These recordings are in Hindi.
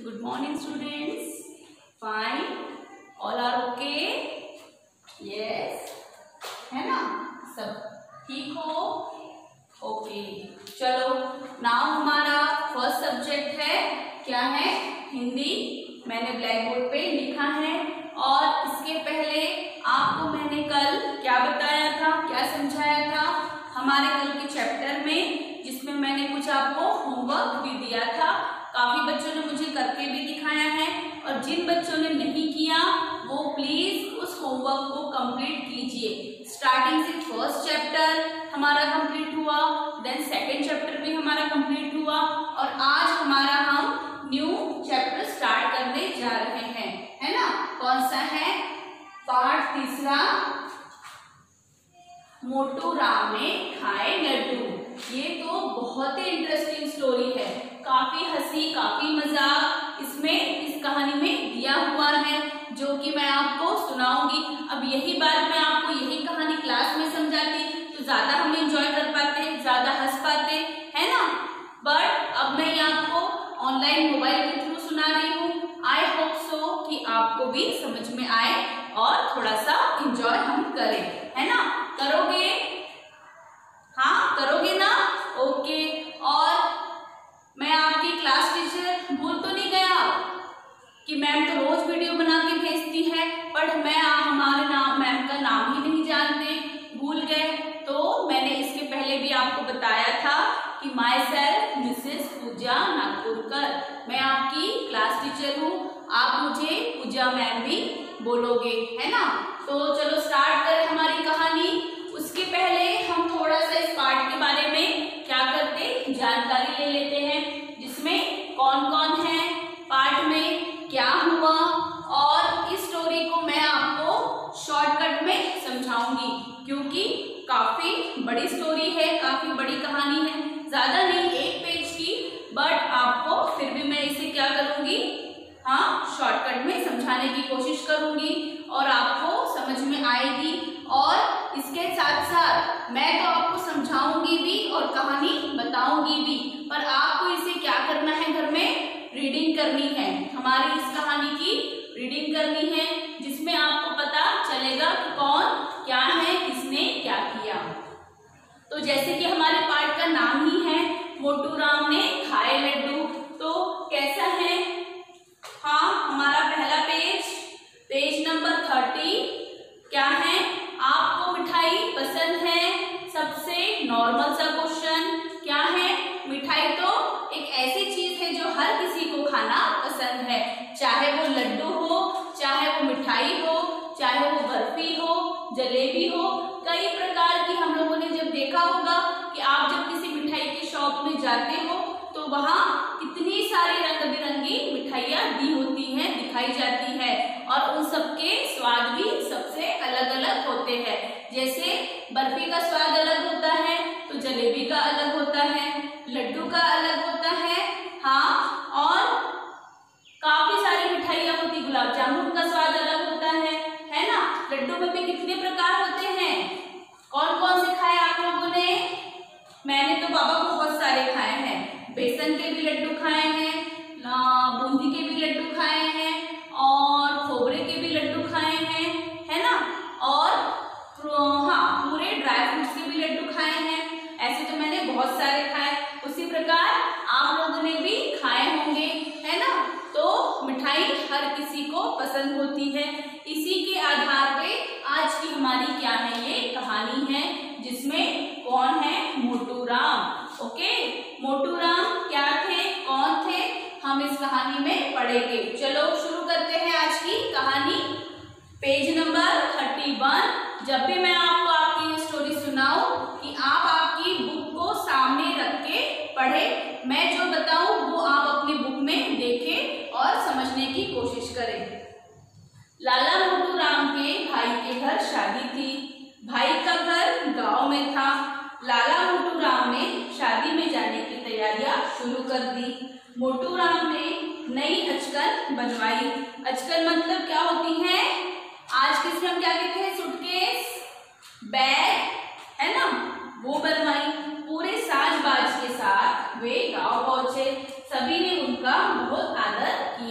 Good morning, students. Fine. All are okay? Yes. है ना? सब ठीक हो? ओके. चलो. नाउ हमारा फर्स्ट सब्जेक्ट है. क्या है? हिंदी. मैंने ब्लैक बोर्ड पे लिखा है और इसके पहले आपको मैंने कल क्या बताया था, क्या समझाया था हमारे कल के चैप्टर में, जिसमें मैंने कुछ आपको होमवर्क भी दिया था. काफी बच्चों ने मुझे करके भी दिखाया है और जिन बच्चों ने नहीं किया वो प्लीज उस होमवर्क को कंप्लीट कीजिए. स्टार्टिंग से फर्स्ट चैप्टर हमारा कंप्लीट हुआ, देन सेकंड चैप्टर भी हमारा कंप्लीट हुआ और आज हमारा हम न्यू चैप्टर स्टार्ट करने जा रहे हैं. है ना? कौन सा है? पाठ तीसरा, मोटू राम ने खाए लड्डू. ये तो बहुत ही इंटरेस्टिंग स्टोरी है. काफी हंसी, काफी मजाक इसमें इस कहानी में दिया हुआ है, जो कि मैं आपको सुनाऊंगी. अब यही बात मैं आपको यही कहानी क्लास में समझाती तो ज्यादा हम एंजॉय कर पाते, ज्यादा हंस पाते, है ना? बट अब मैं ये आपको ऑनलाइन मोबाइल के थ्रू सुना रही हूँ. आई होप सो कि आपको भी समझ में आए और थोड़ा सा एंजॉय हम करें. है ना? करोगे? हाँ, करोगे ना? ओके. और मैं आपकी क्लास टीचर भूल तो नहीं गया कि मैम तो रोज वीडियो बना के भेजती है, बट मैं हमारे मैम का नाम ही नहीं जानते, भूल गए. तो मैंने इसके पहले भी आपको बताया था कि माई सेल्फ मिसेस पूजा नागपुरकर. मैं आपकी क्लास टीचर हूँ, आप मुझे पूजा मैम भी बोलोगे. है ना? तो चलो स्टार्ट करें हमारी कहानी. उसके पहले हम थोड़ा सा इस पार्ट के बारे में क्या करते, जानकारी ले लेते हैं, जिसमें कौन कौन है, पार्ट में क्या हुआ, और इस स्टोरी को मैं आपको शॉर्टकट में समझाऊंगी क्योंकि काफी बड़ी स्टोरी है, काफी बड़ी कहानी है. ज्यादा नहीं, 1 पेज की, बट आपको फिर भी मैं इसे क्या करूंगी, हाँ, शॉर्टकट में समझाने की कोशिश करूंगी और आपको समझ में आएगी. और इसके साथ साथ मैं तो आपको समझाऊंगी भी और कहानी बताऊंगी भी, पर आपको इसे क्या करना है, घर में रीडिंग करनी है. हमारी इस कहानी की रीडिंग करनी है, जिसमें आपको पता चलेगा कि कौन क्या है, किसने क्या किया. तो जैसे कि हमारे पाठ का नाम ही है, मोटू राम ने खाए लड्डू. तो कैसा है? हाँ, हमारा पहला पेज, पेज नंबर 30. क्या है? आपको मिठाई पसंद है? सबसे नॉर्मल सा क्वेश्चन. क्या है? मिठाई तो एक ऐसी चीज है जो हर किसी को खाना पसंद है, चाहे वो लड्डू हो, चाहे वो मिठाई हो, चाहे वो बर्फी हो, जलेबी हो. कई प्रकार की हम लोगों ने जब देखा होगा कि आप जब किसी मिठाई की शॉप में जाते हो तो वहाँ कितनी सारी रंग बिरंगी मिठाइयाँ दी होती हैं, दिखाई जाती है, और उन सबके स्वाद भी सबसे अलग अलग होते हैं. जैसे बर्फी का स्वाद अलग होता है तो जलेबी का अलग होता है, लड्डू का अलग होता है, हाँ, और काफी सारी मिठाइयाँ होती, गुलाब जामुन का स्वाद अलग होता है ना? लड्डू में भी कितने प्रकार होते हैं. कौन कौन से खाए आप लोगों ने? मैंने तो बाबा बहुत सारे खाए हैं. बेसन के भी लड्डू खाए हैं, बूंदी के भी लड्डू खाए हैं, और खोबरे के भी लड्डू खाए हैं, है ना? और हाँ, पूरे ड्राई फ्रूट्स के भी लड्डू खाए हैं. ऐसे तो मैंने बहुत सारे खाए. उसी प्रकार आप लोगों ने भी खाए होंगे, है ना? तो मिठाई हर किसी को पसंद होती है. इसी के आधार पे आज की हमारी क्या है, ये कहानी है, जिसमें कौन है, मोटू राम. ओके, मोटू राम क्या थे, कौन थे, हम इस कहानी में पढ़ेंगे. चलो शुरू करते हैं आज की कहानी. Page number 31. जब भी मैं आपको आपकी ये स्टोरी सुनाऊं कि आप आपकी बुक को सामने रख के पढ़े. मैं जो बताऊं वो आप अपनी बुक में देखें और समझने की कोशिश करें. लाला मोटू राम के भाई के घर शादी थी. भाई का घर गांव में था. लाला मोटू राम ने शादी में जाने की तैयारियां शुरू कर दी. मोटू राम ने नई अचकन बनवाई. अचकन मतलब क्या होती है? आज किसमें हम क्या कहते हैं, सूटकेस, बैग, है ना? वो बनवाई. पूरे साज बाज के साथ वे गांव पहुंचे. सभी ने उनका बहुत आदर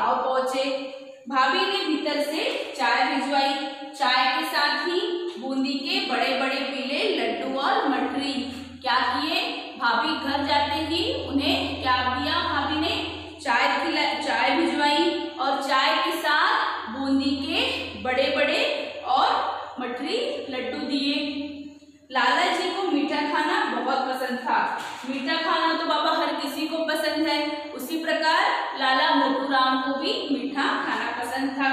गांव पहुंचे। भाभी ने भीतर से चाय भिजवाई। चाय के साथ ही बूंदी के बड़े बड़े पीले लड्डू और मठरी। क्या किए, भाभी घर जाते ही उन्हें क्या दिया, भाभी ने चाय भिजवाई और चाय के साथ बूंदी के बड़े बड़े और मठरी लड्डू दिए। लाला जी को मीठा खाना बहुत पसंद था। मीठा खाना तो बाबा हर किसी को पसंद है, उसी प्रकार लाला मोटू राम को भी मीठा खाना पसंद था।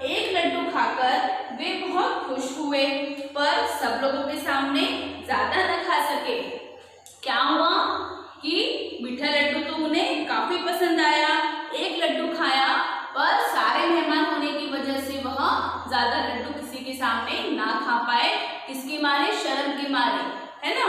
एक लड्डू खाकर वे बहुत खुश हुए, पर सब लोगों के सामने ज्यादा न खा सके। क्या हुआ कि मीठा लड्डू तो उन्हें काफी पसंद आया। एक लड्डू खाया, पर सारे मेहमान होने की वजह से वह ज्यादा लड्डू किसी के सामने ना खा पाए। इसके मारे, शर्म के मारे, है ना।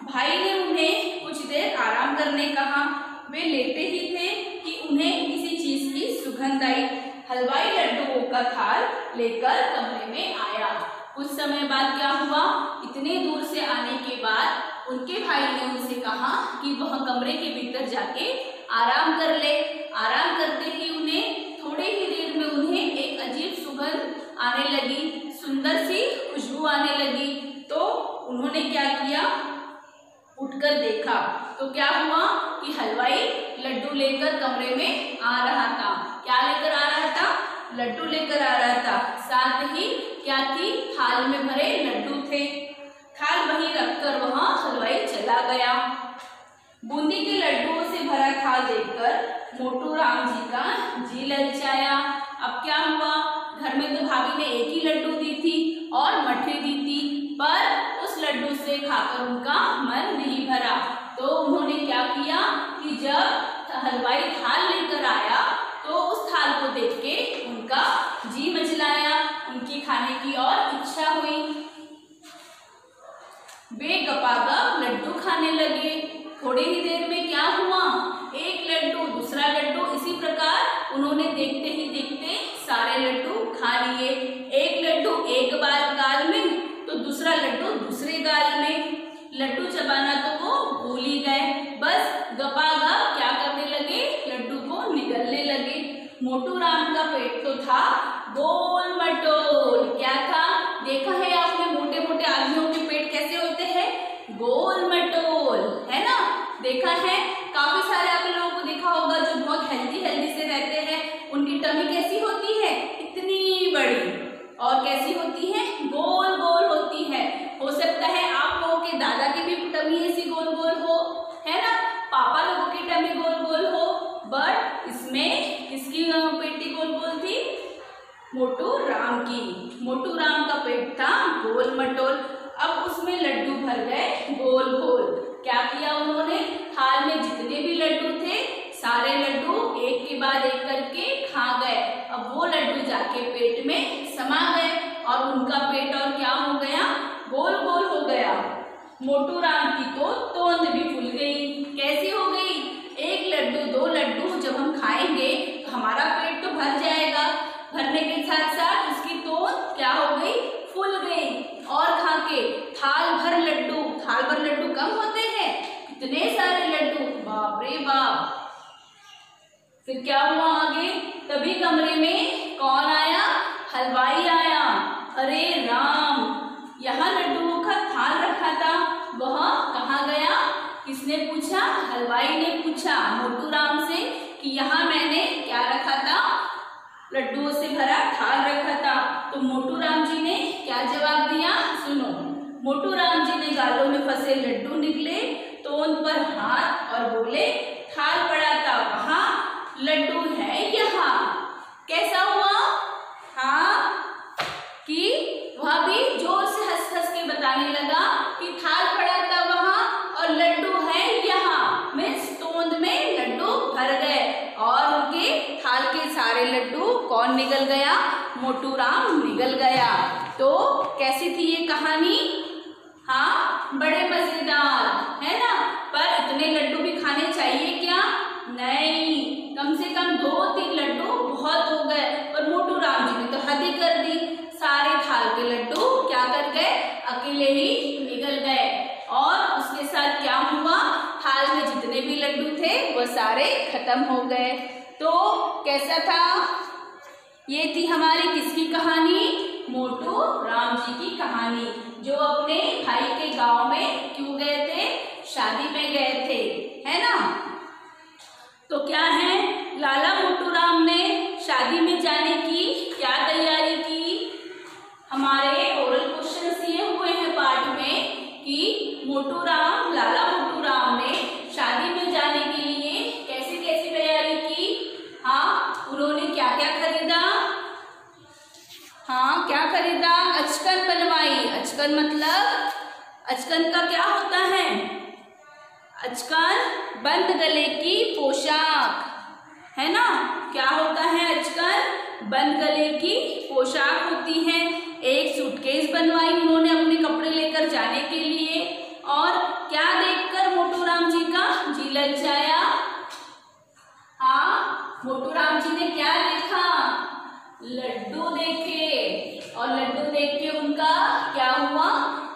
भाई ने उन्हें कुछ देर आराम करने कहा। वे लेटे ही थे कि उन्हें किसी चीज की सुगंध आई। हलवाई लड्डुओं का थाल लेकर कमरे में आया। कुछ समय बाद क्या हुआ, इतने दूर से आने के बाद उनके भाई ने उनसे कहा कि वह कमरे के भीतर जाके आराम कर ले। आराम करते ही उन्हें थोड़े ही देर में उन्हें एक अजीब सुगंध आने लगी, सुंदर सी खुशबू आने लगी। तो उन्होंने क्या किया, उठकर देखा तो क्या हुआ कि हलवाई लड्डू लेकर कमरे में आ रहा था। क्या लेकर आ रहा था, लड्डू लेकर आ रहा था। साथ ही क्या थी, थाल में भरे लड्डू थे। थाल वहीं रखकर वह हलवाई चला गया। बूंदी के लड्डुओं से भरा थाल देखकर मोटू राम जी का जी ललचाया। अब क्या हुआ, घर में तो भाभी ने एक ही लड्डू दी थी और मठरी दी थी, पर उस लड्डू से खाकर उनका मन नहीं भरा। तो उन्होंने क्या किया कि जब हलवाई थाल लेकर आया तो उस थाल को देख के उनका जी मचलाया, उनकी खाने की और इच्छा हुई। वे गपागप लड्डू खाने लगे। थोड़ी ही देर में क्या हुआ, एक लड्डू, दूसरा लड्डू, इसी प्रकार उन्होंने देखते ही देखते सारे लड्डू खा लिए। एक लड्डू एक बार गाल में तो दूसरा लड्डू दूसरे गाल में। लड्डू चबाना तो वो भूल ही गए, बस गपागप क्या करने लगे, लड्डू को निगलने लगे। मोटू राम का पेट तो था गोल मटोल। क्या था, देखा है आपने मोटे मोटे आदमियों के पेट कैसे होते हैं, गोल मटोल, है ना। देखा है, काफी सारे आप लोगों को देखा होगा जो बहुत हेल्दी से रहते हैं, उनकी टमी कैसी होती है, इतनी बड़ी, और कैसी होती है, गोल गोल होती है। हो सकता है आप लोगों के दादा की भी टमी ऐसी गोल गोल हो, है ना, पापा लोगों की टमी गोल गोल हो, बट इसमें किसकी पेटी गोल गोल थी, मोटू राम की। मोटू राम का पेट था गोल मटोल। अब उसमें लड्डू भर गए गोल गोल। क्या किया उन्होंने, थाल में जितने भी लड्डू थे सारे लड्डू एक के बाद एक करके खा गए। अब वो लड्डू जाके पेट में समा गए और उनका पेट और क्या हो गया, गोल गोल हो गया। मोटू राम की तो तोंद भी फूल गई। कैसी हो गई, एक लड्डू दो लड्डू जब हम खाएंगे तो हमारा पेट तो भर जाएगा, भरने के साथ साथ उसकी तोंद क्या हो गई, फूल गई। और खा के थाल भर लड्डू कम होते हैं, इतने सारे लड्डू, बाप रे बाप। फिर क्या हुआ आगे, तभी कमरे में कौन आया, हलवाई आया। अरे राम, यहाँ लड्डुओं का थाल रखा था, वह कहाँ गया, किसने पूछा, हलवाई ने पूछा मोटू राम से कि यहाँ मैंने क्या रखा था, लड्डुओं से भरा थाल रखा था। तो मोटू राम जी ने क्या जवाब दिया, सुनो। मोटू राम जी ने गालों में फंसे लड्डू निकले, तोंद पर हाथ और बोले, थाल पड़ा था वहां, लड्डू है यहाँ। कैसा हुआ, हाँ, कि वह भी जोर से हंस हंस के बताने लगा कि थाल पड़ा था वहां और लड्डू है यहाँ। मीन्स तोंद में लड्डू भर गए और उनके थाल के सारे लड्डू कौन निगल गया, मोटू राम निगल गया। तो कैसी थी ये कहानी, हाँ, बड़े मजेदार, है ना। पर इतने लड्डू भी खाने चाहिए क्या, नहीं, कम से कम 2-3 लड्डू बहुत हो गए। और मोटू राम जी ने तो हद ही कर दी, सारे थाल के लड्डू क्या कर गए, अकेले ही निगल गए। और उसके साथ क्या हुआ, थाल में जितने भी लड्डू थे वो सारे खत्म हो गए। तो कैसा था? ये थी हमारी किसकी कहानी? मोटू राम जी की कहानी, जो अपने भाई के गांव में क्यों गए थे? शादी में गए थे, है ना। तो क्या है, लाला मोटू राम ने शादी में जाने की क्या तैयारी की? हमारे ओरल क्वेश्चन ये हुए हैं पाठ में कि लाला मोटू राम ने शादी में जाने के लिए कैसी कैसी तैयारी की? हाँ, उन्होंने क्या क्या खरीदा? हाँ, क्या खरीदा? अचकन बनवाई। अचकन मतलब, अचकन का क्या होता है? अचकन बंद गले की पोशाक, है ना। क्या होता है? अचकन बंद गले की पोशाक होती है। एक सूटकेस बनवाई उन्होंने अपने कपड़े लेकर जाने के लिए। और क्या देखकर मोटू राम जी का जी ललचाया? हाँ, मोटू राम जी ने क्या देखा? लड्डू देखे, और लड्डू देख के उनका क्या हुआ?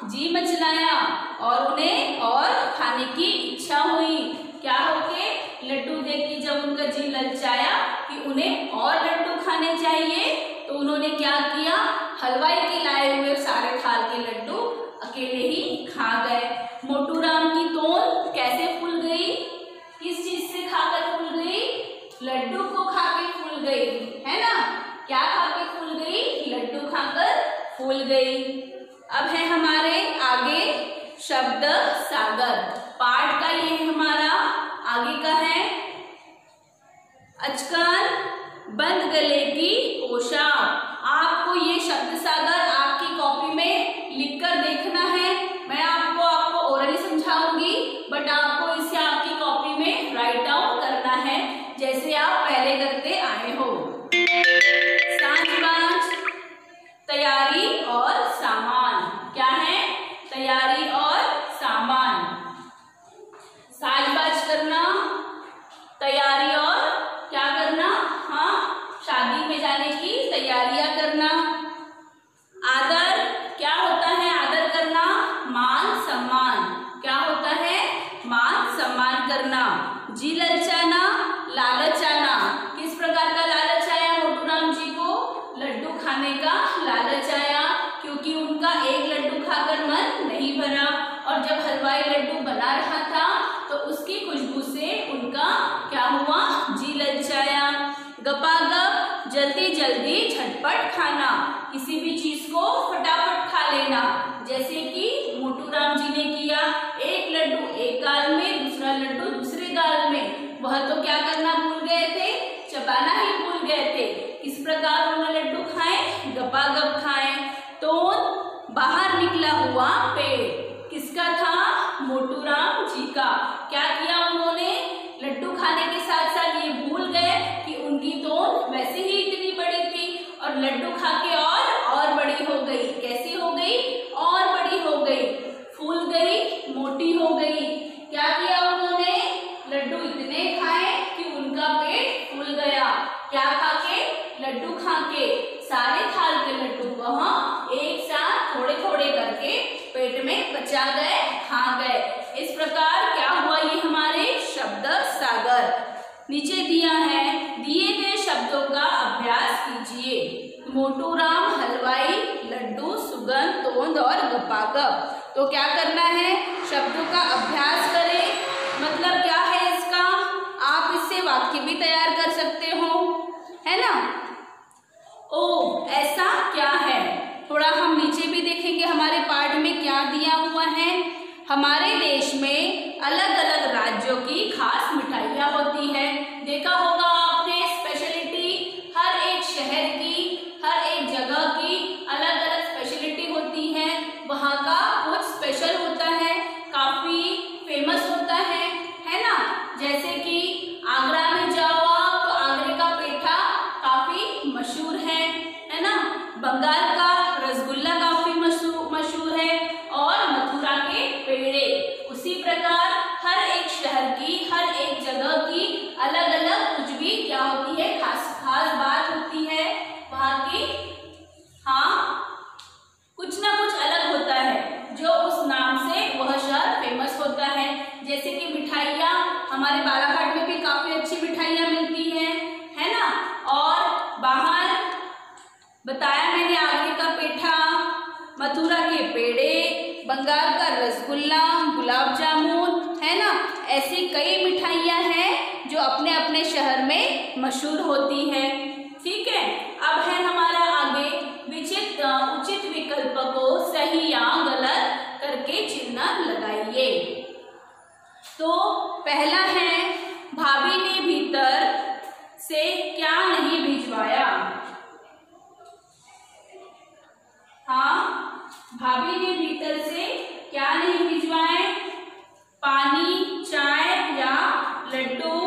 जी मचलाया, और उन्हें और खाने की इच्छा हुई। क्या होके? लड्डू देख के जब उनका जी ललचाया कि उन्हें और लड्डू खाने चाहिए, तो उन्होंने क्या किया? हलवाई के लाए हुए सारे थाल के लड्डू अकेले ही खा गए। मोटू राम की तोन कैसे फूल गई? किस चीज से खाकर फूल गई? लड्डू को खा के फूल गई, है ना। क्या खा के फूल गई? लड्डू खाकर फूल गई। अब है हमारे आगे शब्द सागर। पाठ का ये हमारा आगे का है। अचकन बंद गले की पोशाक। आपको ये शब्द सागर आपकी कॉपी में लिखकर देखना है। मैं आपको ओरली समझाऊंगी, बट आपको इसे आपकी कॉपी में राइट डाउन करना है, जैसे आप पहले करते आए हो। सांझ-बांझ, तैयारी और सामान। क्या है? तैयारी और सामान। साज-बाज करना, तैयारी और क्या करना? हाँ, शादी में जाने की तैयारियां करना। आदर, क्या होता है आदर करना? मान सम्मान। क्या होता है? मान सम्मान करना। जी ललचाना, लालच आना। किस प्रकार का लालच आया मोटू राम जी को? लड्डू खाने का लालच आया, क्योंकि उनका एक लड्डू खाकर मन नहीं भरा, और जब हलवाई लड्डू बना रहा था तो उसकी खुशबू से उनका क्या हुआ? जी ललचाया। गपागप, जल्दी जल्दी झटपट खाना, किसी भी चीज को फटाफट खा लेना, जैसे कि मोटू राम जी ने किया। एक लड्डू एक गाल में, दूसरा लड्डू दूसरे गाल में। वह तो क्या करना भूल गए थे? चबाना ही भूल गए थे। किस प्रकार उन्होंने लड्डू खाए? गपागप खाए। तो बाहर निकला हुआ पेड़ किसका था? मोटू राम जी का। क्या किया उन्होंने? लड्डू खाने के साथ साथ ये भूल गए कि उनकी तोन वैसे ही इतनी बड़ी थी, और लड्डू खा के और बड़ी हो गई। कैसी हो गई? और बड़ी हो गई, फूल गई, मोटी हो गई। क्या किया उन्होंने? लड्डू इतने खाए कि उनका पेट फूल गया। क्या खा के? लड्डू खा के। सारे थाल के लड्डू वहाँ एक साथ थोड़े थोड़े करके पेट में बचा गए, खा गए। इस प्रकार क्या हुआ? ये हमारे शब्द सागर। नीचे दिया है, दिए गए शब्दों का अभ्यास कीजिए। मोटू राम, हलवाई, लड्डू, सुगंध, तोंद और गपागप। तो क्या करना है? शब्दों का अभ्यास करें। मतलब क्या है इसका? आप इससे वाक्य भी तैयार कर सकते हो, है ना। ओ, ऐसा क्या है? थोड़ा हम नीचे भी देखेंगे हमारे पाठ में क्या दिया हुआ है। हमारे देश में अलग अलग राज्यों की खास मिठाइयाँ होती हैं। देखा होगा आपने, स्पेशलिटी हर एक शहर की, हर एक जगह की अलग अलग स्पेशलिटी होती है। वहाँ का कुछ स्पेशल होता है, काफी फेमस होता है ना। जैसे कि आगरा में जाओ आप, तो आगरे का पेठा काफी मशहूर है ना। बंगाल का रसगुल्ला काफी मशहूर है, और मथुरा के पेड़े। उसी प्रकार हर एक शहर की, हर एक जगह की अलग अलग कुछ भी क्या होती है? खास खास बात होती है वहाँ की। हाँ, कुछ ना कुछ अलग होता है जो उस नाम से वह शहर फेमस होता है। जैसे कि मिठाइयाँ, हमारे बालाघाट में भी काफी अच्छी मिठाइयाँ मिलती हैं। बताया मैंने आगरे का पेठा, मथुरा के पेड़े, बंगाल का रसगुल्ला, गुलाब जामुन, है ना। ऐसी कई मिठाइयाँ हैं जो अपने अपने शहर में मशहूर होती है। ठीक है, अब है हमारा आगे उचित विकल्प को सही या गलत करके चिन्ह लगाइए। तो पहला है, भाभी ने भीतर से क्या नहीं भिजवाया। हाँ, भाभी ने भीतर से क्या नहीं भिजवाए? पानी, चाय या लड्डू?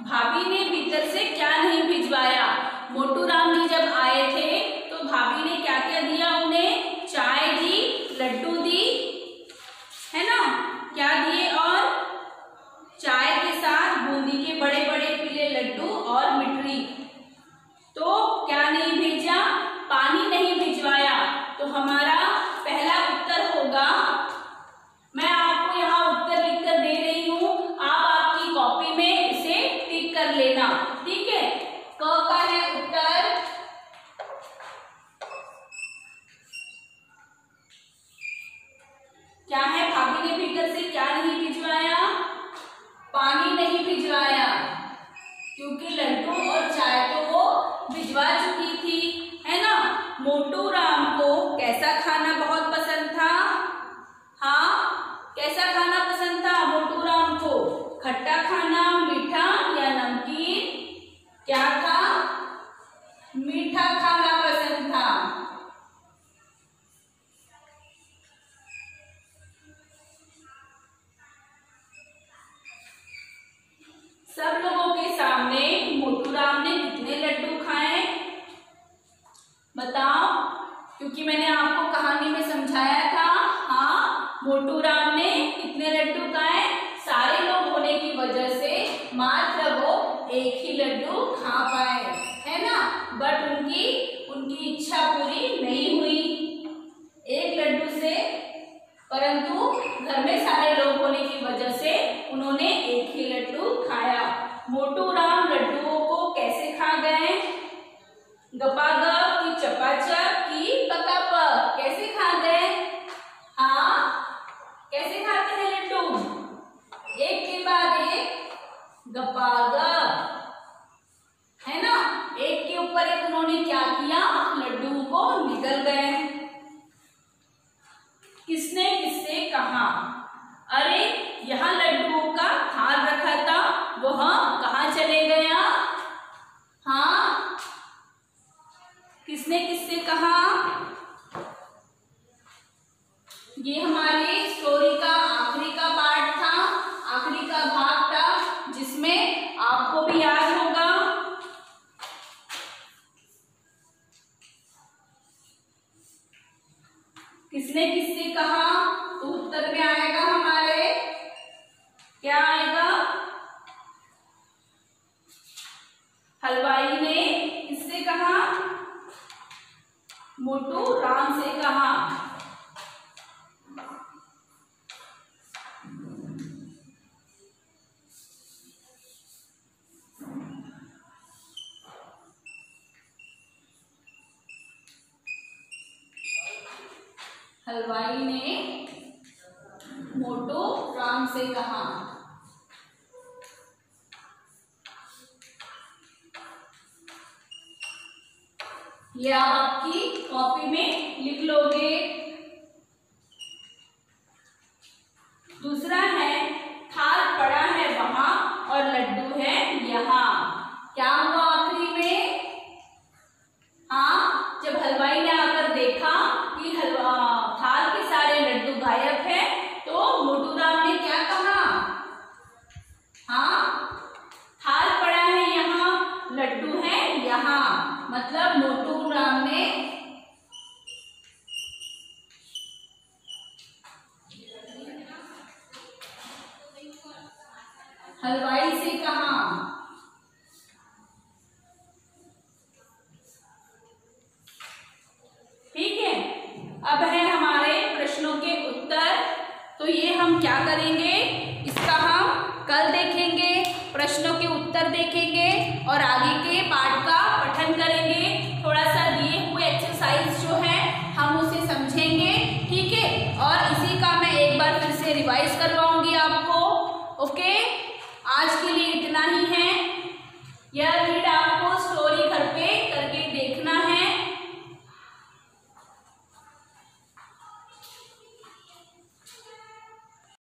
भाभी ने भीतर से क्या नहीं भिजवाया? मोटू राम जी जब आए थे तो भाभी ने क्या क्या दिया उन्हें? चाय दी, लड्डू दी, है ना, क्या दिए? और चाय के साथ बूंदी के बड़े बड़े पीले लड्डू और मिठाई। तो क्या नहीं भेजा? पानी नहीं भिजवाया। तो हमारा पहला उत्तर होगा, मैं आपको यहाँ उत्तर लिखकर दे रही हूँ, आप आपकी कॉपी में इसे टिक कर लेना। ठीक है, क का है उत्तर। क्या है? भाभी ने भीतर से क्या नहीं भिजवाया? पानी नहीं भिजवाया, क्योंकि लड्डू और चाय तो वो भिजवा चुकी थी, है ना। मोटू राम को कैसा खाना बहुत पसंद था? हाँ, कैसा खाना पसंद था मोटू राम को? खट्टा खाना, मीठा या नमकीन? क्या था? मीठा खाना पसंद था। सब लोगों के सामने मोटू राम ने कितने लड्डू खाए? बताओ, क्योंकि मैंने आपको कहानी में समझाया था। हाँ, मोटू राम ने कितने लड्डू खाए? सारे लोग होने की वजह से मात्र वो एक ही लड्डू खा पाए, है ना। बट उनकी इच्छा पूरी नहीं हुई एक लड्डू से, परंतु घर में सारे लोग होने की वजह से उन्होंने एक ही लड्डू खाया। मोटू राम लड्डुओं को कैसे खा गए? गपागप की चपाचप की पकापक? कैसे खा गए? हाँ, कैसे खाते हैं लड्डू? एक के बाद एक गपागप, है ना। एक के ऊपर एक उन्होंने क्या किया? लड्डू को निगल गए। किसने किससे कहा? अरे, यहाँ लड्डुओं का थाल रखा था, वह कहाँ चले गया? हाँ, किसने किससे कहा? ये हमारे स्टोरी का आखिरी का पार्ट था, आखिरी का भाग था, जिसमें आपको भी याद होगा। किसने किससे कहा? तो उत्तर में आएगा हमारे, क्या आएगा? हलवाई ने किससे कहा? मोटू राम से कहा। हलवाई ने मोटू राम से कहा। ये आप आपकी कॉपी में लिख लोगे। दूसरा है, थाल पड़ा है वहां और लड्डू है यहाँ। क्या हुआ आखिरी में? हाँ, जब हलवाई ने आकर देखा कि थाल के सारे लड्डू गायब है, तो मोटू राम ने क्या कहा? हाँ, थाल पड़ा है यहाँ, लड्डू है यहाँ। मतलब मोटू राम ने हलवाई से कहा। ठीक है, अब है हमारे प्रश्नों के उत्तर। तो ये हम क्या करेंगे, इसका हम प्रश्नों के उत्तर देखेंगे और आगे के पाठ का पठन करेंगे।